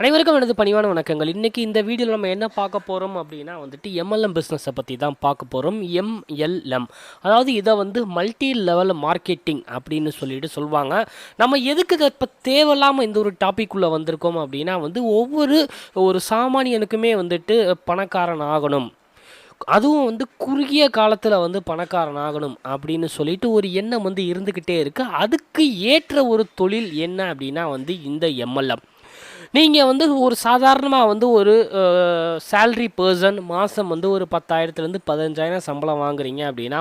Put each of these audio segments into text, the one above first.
அனைவருக்கும் எனது பணிவான வணக்கங்கள். இன்றைக்கி இந்த வீடியோவில் நம்ம என்ன பார்க்க போகிறோம் அப்படின்னா MLM பிஸ்னஸை பற்றி தான் பார்க்க போகிறோம். MLM அதாவது இதை மல்டி லெவல் மார்க்கெட்டிங் அப்படின்னு சொல்லுவாங்க. நம்ம எதுக்கு இதை இப்போ தேவையில்லாமல் இந்த ஒரு டாபிக் உள்ள வந்திருக்கோம் அப்படின்னா ஒரு சாமானியனுக்குமே பணக்காரன் ஆகணும், அதுவும் குறுகிய காலத்தில் பணக்காரன் ஆகணும் அப்படின்னு சொல்லிட்டு ஒரு எண்ணம் இருந்துக்கிட்டே இருக்குது. அதுக்கு ஏற்ற ஒரு தொழில் என்ன அப்படின்னா இந்த MLM. நீங்கள் ஒரு சாதாரணமாக ஒரு சேல்ரி பர்சன் மாதம் ஒரு 10,000லேருந்து 15,000 சம்பளம் வாங்குறீங்க அப்படின்னா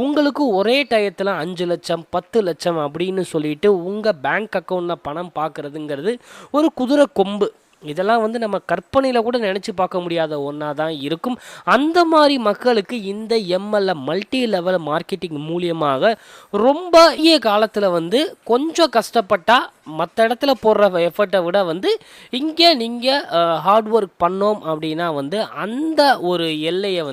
உங்களுக்கு ஒரே டயத்தில் 5 லட்சம் 10 லட்சம் அப்படின்னு சொல்லிட்டு உங்கள் பேங்க் அக்கௌண்ட்டில் பணம் பார்க்குறதுங்கிறது ஒரு குதிரை கொம்பு. இதெல்லாம் நம்ம கற்பனையில் கூட நினச்சி பார்க்க முடியாத ஒன்றா தான் இருக்கும். அந்த மாதிரி மக்களுக்கு இந்த MLM மல்டி லெவல் மார்க்கெட்டிங் மூலியமாக ரொம்ப காலத்தில் கொஞ்சம் கஷ்டப்பட்டால் மற்ற இடத்துல போடுற எஃபர்ட்டை விட இங்கே நீங்கள் ஹார்ட் ஒர்க் பண்ணோம் அப்படின்னா அந்த ஒரு எல்லையை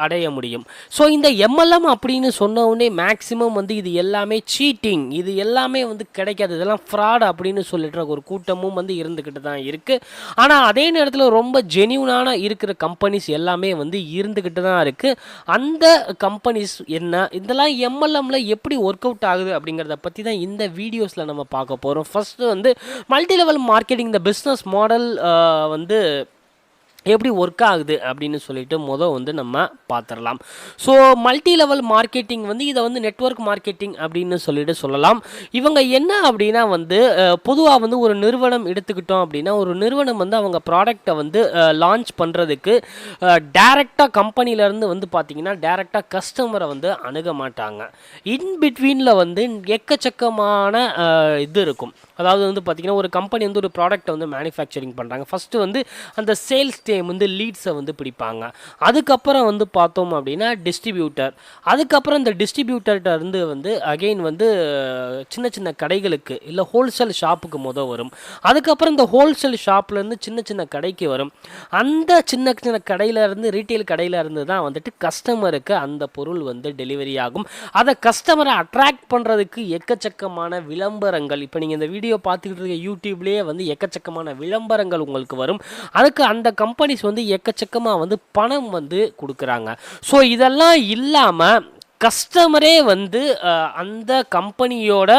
அடைய முடியும். ஸோ இந்த MLM அப்படின்னு சொன்னவுடனே மேக்ஸிமம் இது எல்லாமே சீட்டிங், இது எல்லாமே கிடைக்காது, இதெல்லாம் ஃப்ராட் அப்படின்னு சொல்லிட்டு ஒரு கூட்டமும் இருந்துக்கிட்டு தான் இருக்குது. ஆனால் அதே நேரத்தில் ரொம்ப ஜென்யூனான இருக்கிற கம்பெனிஸ் எல்லாமே இருந்துக்கிட்டு தான் இருக்குது. அந்த கம்பெனிஸ் என்ன, இதெல்லாம் MLMல எப்படி ஒர்க் அவுட் ஆகுது அப்படிங்கிறத பற்றி தான் இந்த வீடியோஸில் நம்ம பார்க்க போகிறோம். ஃபஸ்ட்டு மல்டி லெவல் மார்க்கெட்டிங் இந்த பிஸ்னஸ் மாடல் எப்படி ஒர்க் ஆகுது அப்படின்னு சொல்லிட்டு நம்ம பார்த்துடலாம். ஸோ மல்டி லெவல் மார்க்கெட்டிங் இதை நெட்வொர்க் மார்க்கெட்டிங் அப்படின்னு சொல்லிட்டு சொல்லலாம். இவங்க என்ன அப்படின்னா பொதுவாக ஒரு நிறுவனம் எடுத்துக்கிட்டோம் அப்படின்னா ஒரு நிறுவனம் அவங்க ப்ராடக்டை லான்ச் பண்ணுறதுக்கு டைரெக்டாக கம்பெனிலேருந்து பார்த்தீங்கன்னா டைரெக்டாக கஸ்டமரை அணுக மாட்டாங்க. இன்பிட்வீனில் எக்கச்சக்கமான இது இருக்கும். அதாவது பார்த்தீங்கன்னா ஒரு கம்பெனி ஒரு ப்ராடக்டை மேனுஃபேக்சரிங் பண்ணுறாங்க. ஃபஸ்ட்டு அந்த சேல்ஸ் லீட்ஸை பிடிப்பாங்க. அதுக்கப்புறம் பார்த்தோம் அப்படின்னா டிஸ்ட்ரிபியூட்டர், அதுக்கப்புறம் இந்த டிஸ்ட்ரிபியூட்டர்கிட்ட இருந்து அகெயின் சின்ன சின்ன கடைகளுக்கு இல்லை ஹோல்சேல் ஷாப்புக்கு வரும். அதுக்கப்புறம் இந்த ஹோல்சேல் ஷாப்லேருந்து சின்ன சின்ன கடைக்கு வரும். அந்த சின்ன சின்ன கடையிலேருந்து ரீட்டைல் கடையிலேருந்து தான் கஸ்டமருக்கு அந்த பொருள் டெலிவரி ஆகும். அதை கஸ்டமரை அட்ராக்ட் பண்ணுறதுக்கு எக்கச்சக்கமான விளம்பரங்கள், இப்போ நீங்கள் இந்த வீடியோ பார்த்துக்கிட்டு இருக்க யூடியூப்லேயே எக்கச்சக்கமான விளம்பரங்கள் உங்களுக்கு வரும். அதுக்கு அந்த கம்பெனிஸ் எக்கச்சக்கமாக பணம் கொடுக்குறாங்க. ஸோ இதெல்லாம் இல்லாமல் கஸ்டமரே அந்த கம்பெனியோட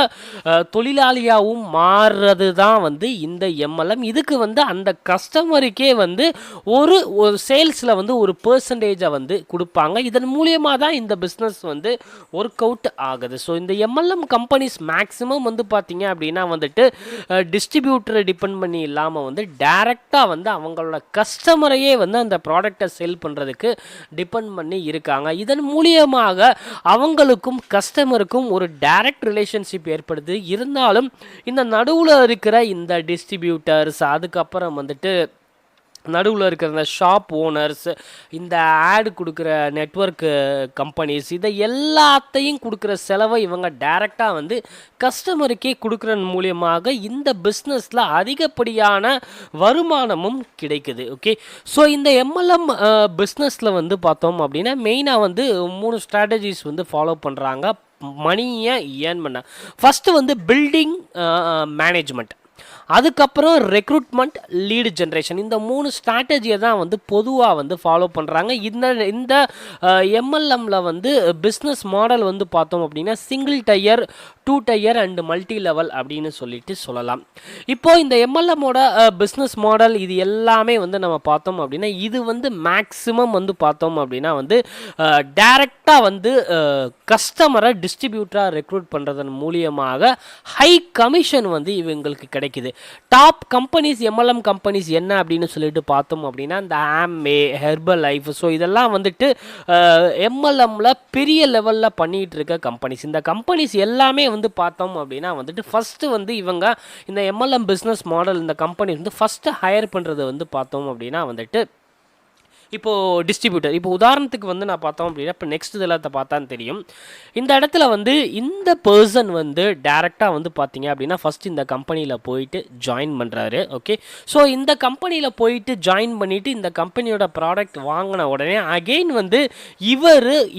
தொழிலாளியாகவும் மாறுறது தான் இந்த MLM. இதுக்கு அந்த கஸ்டமருக்கே ஒரு சேல்ஸில் ஒரு பெர்சன்டேஜை கொடுப்பாங்க. இதன் மூலியமாக தான் இந்த பிஸ்னஸ் ஒர்க் அவுட் ஆகுது. ஸோ இந்த MLM கம்பெனிஸ் மேக்ஸிமம் பார்த்தீங்க அப்படின்னா டிஸ்ட்ரிபியூட்டரை டிபெண்ட் பண்ணி இல்லாமல் டைரெக்டாக அவங்களோட கஸ்டமரையே அந்த ப்ராடக்டை செல் பண்ணுறதுக்கு டிபெண்ட் பண்ணி இருக்காங்க. இதன் மூலியமாக அவங்களுக்கும் கஸ்டமருக்கும் ஒரு டைரக்ட் ரிலேஷன்ஷிப் ஏற்படுது. இருந்தாலும் இந்த நடுவில் இருக்கிற இந்த டிஸ்ட்ரிபியூட்டர்ஸ், அதுக்கப்புறம் நடுவில் இருக்கிற இந்த ஷாப் ஓனர்ஸ், இந்த ஆடு கொடுக்குற நெட்வொர்க்கு கம்பெனிஸ், இதை எல்லாத்தையும் கொடுக்குற செலவை இவங்க டைரெக்டாக கஸ்டமருக்கே கொடுக்குறது மூலியமாக இந்த பிஸ்னஸில் அதிகப்படியான வருமானமும் கிடைக்குது. ஓகே, ஸோ இந்த MLM பிஸ்னஸில் பார்த்தோம் அப்படின்னா மெயினாக 3 ஸ்ட்ராட்டஜிஸ் ஃபாலோ பண்ணுறாங்க மணியை ஏர்ன் பண்ண. ஃபஸ்ட்டு பில்டிங் மேனேஜ்மெண்ட், அதுக்கப்புறம் ரெக்ரூட்மெண்ட், லீடு ஜென்ரேஷன். இந்த 3 ஸ்ட்ராட்டஜியை தான் பொதுவாக ஃபாலோ பண்ணுறாங்க. இந்த MLMல பிஸ்னஸ் மாடல் பார்த்தோம் அப்படின்னா single tier, 2 tier and multi level அப்படின்னு சொல்லிட்டு சொல்லலாம். இப்போது இந்த MLMோட பிஸ்னஸ் மாடல் இது எல்லாமே நம்ம பார்த்தோம் அப்படின்னா இது மேக்ஸிமம் பார்த்தோம் அப்படின்னா டைரெக்டாக கஸ்டமரை டிஸ்ட்ரிபியூட்டராக ரெக்ரூட் பண்ணுறதன் மூலியமாக ஹை கமிஷன் இவங்களுக்கு கிடைக்குது. டாப் கம்பெனிஸ் MLM கம்பெனிஸ் என்ன அப்படின்னு சொல்லிட்டு பார்த்தோம் அப்படின்னா இந்த ஆம்வே, ஹெர்பல் லைஃப், ஸோ இதெல்லாம் MLMல பெரிய லெவலில் பண்ணிகிட்டு இருக்க கம்பெனிஸ். இந்த கம்பெனிஸ் எல்லாமே பார்த்தோம் அப்படின்னா ஃபஸ்ட்டு இவங்க இந்த MLM பிஸ்னஸ் மாடல் இந்த கம்பெனி ஃபஸ்ட்டு ஹையர் பண்ணுறது பார்த்தோம் அப்படின்னா இப்போது டிஸ்ட்ரிபியூட்டர் இப்போ உதாரணத்துக்கு வந்து நான் பார்த்தோம் அப்படின்னா இப்போ நெக்ஸ்ட் இதில் பார்த்தான்னு தெரியும். இந்த இடத்துல வந்து இந்த பர்சன் வந்து டேரெக்டாக வந்து பார்த்தீங்க அப்படின்னா ஃபஸ்ட் இந்த கம்பெனியில் போயிட்டு ஜாயின் பண்ணுறாரு. ஓகே, ஸோ இந்த கம்பெனியில் போயிட்டு ஜாயின் பண்ணிவிட்டு இந்த கம்பெனியோட ப்ராடக்ட் வாங்கின உடனே அகெயின் வந்து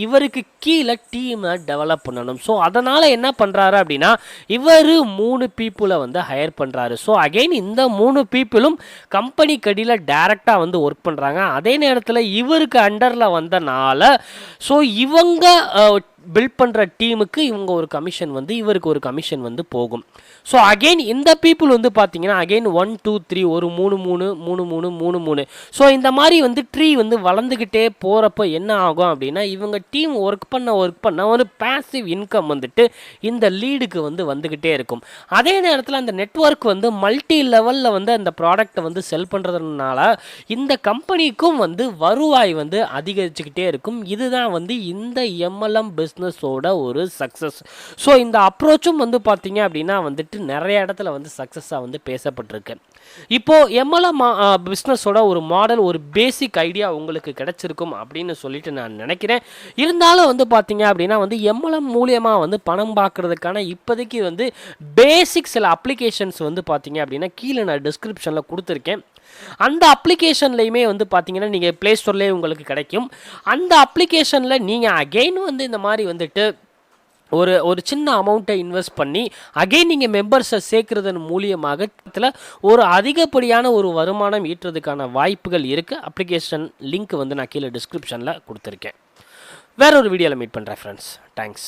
இவருக்கு கீழே டீமை டெவலப் பண்ணணும். ஸோ அதனால் என்ன பண்ணுறாரு அப்படின்னா இவர் 3 பீப்புளை வந்து ஹையர் பண்ணுறாரு. ஸோ அகெயின் இந்த 3 பீப்புளும் கம்பெனி கடியில் டேரெக்டாக வந்து ஒர்க் பண்ணுறாங்க. அதே நேரத்தில் இவருக்கு அண்டரில் வந்தனால ஸோ இவங்க பில்ட் பண்ணுற டீமுக்கு இவங்க ஒரு கமிஷன் வந்து இவருக்கு ஒரு கமிஷன் வந்து போகும். ஸோ அகெயின் இந்த பீப்புள் வந்து பார்த்தீங்கன்னா அகெயின் 1 2 3 ஒரு 3 3 3 3 3 3 ஸோ இந்த மாதிரி வந்து ட்ரீ வந்து வளர்ந்துக்கிட்டே போகிறப்போ என்ன ஆகும் அப்படின்னா இவங்க டீம் ஒர்க் பண்ண ஒரு பேசிவ் இன்கம் வந்துட்டு இந்த லீடுக்கு வந்து வந்துக்கிட்டே இருக்கும். அதே நேரத்தில் அந்த நெட்வொர்க் வந்து மல்டி லெவலில் வந்து அந்த ப்ராடக்டை வந்து செல் பண்ணுறதுனால இந்த கம்பெனிக்கும் வந்து வருவாய் வந்து அதிகரிச்சுக்கிட்டே இருக்கும். இதுதான் வந்து இந்த MLM பிஸ்னஸோட ஒரு சக்ஸஸ். ஸோ இந்த அப்ரோச்சும் வந்து பார்த்தீங்க அப்படின்னா வந்துட்டு நிறைய இடத்துல வந்து சக்ஸஸாக வந்து பேசப்பட்டிருக்கு. இப்போது MLM பிஸ்னஸோட ஒரு மாடல், ஒரு பேசிக் ஐடியா உங்களுக்கு கிடைச்சிருக்கும் அப்படின்னு சொல்லிட்டு நான் நினைக்கிறேன். இருந்தாலும் வந்து பார்த்தீங்க அப்படின்னா வந்து MLM மூலியமாக வந்து பணம் பார்க்குறதுக்கான இப்போதைக்கு வந்து பேசிக் சில அப்ளிகேஷன்ஸ் வந்து பார்த்தீங்க அப்படின்னா கீழே நான் டிஸ்கிரிப்ஷனில் கொடுத்துருக்கேன். அந்த அப்ளிகேஷன்லையுமே வந்து பார்த்தீங்கன்னா நீங்கள் ப்ளே ஸ்டோர்லேயே உங்களுக்கு கிடைக்கும். அந்த அப்ளிகேஷனில் நீங்கள் அகெயின் வந்து இந்த மாதிரி வந்துட்டு ஒரு சின்ன அமௌண்ட்டை இன்வெஸ்ட் பண்ணி அகெயின் நீங்கள் மெம்பர்ஸை சேர்க்குறதன் மூலியமாக ஒரு அதிகப்படியான ஒரு வருமானம் ஈட்டுறதுக்கான வாய்ப்புகள் இருக்குது. அப்ளிகேஷன் லிங்க் வந்து நான் கீழே டிஸ்கிரிப்ஷனில் கொடுத்துருக்கேன். வேற ஒரு வீடியோவில் மீட் பண்ணுறேன் ஃப்ரெண்ட்ஸ். தேங்க்ஸ்.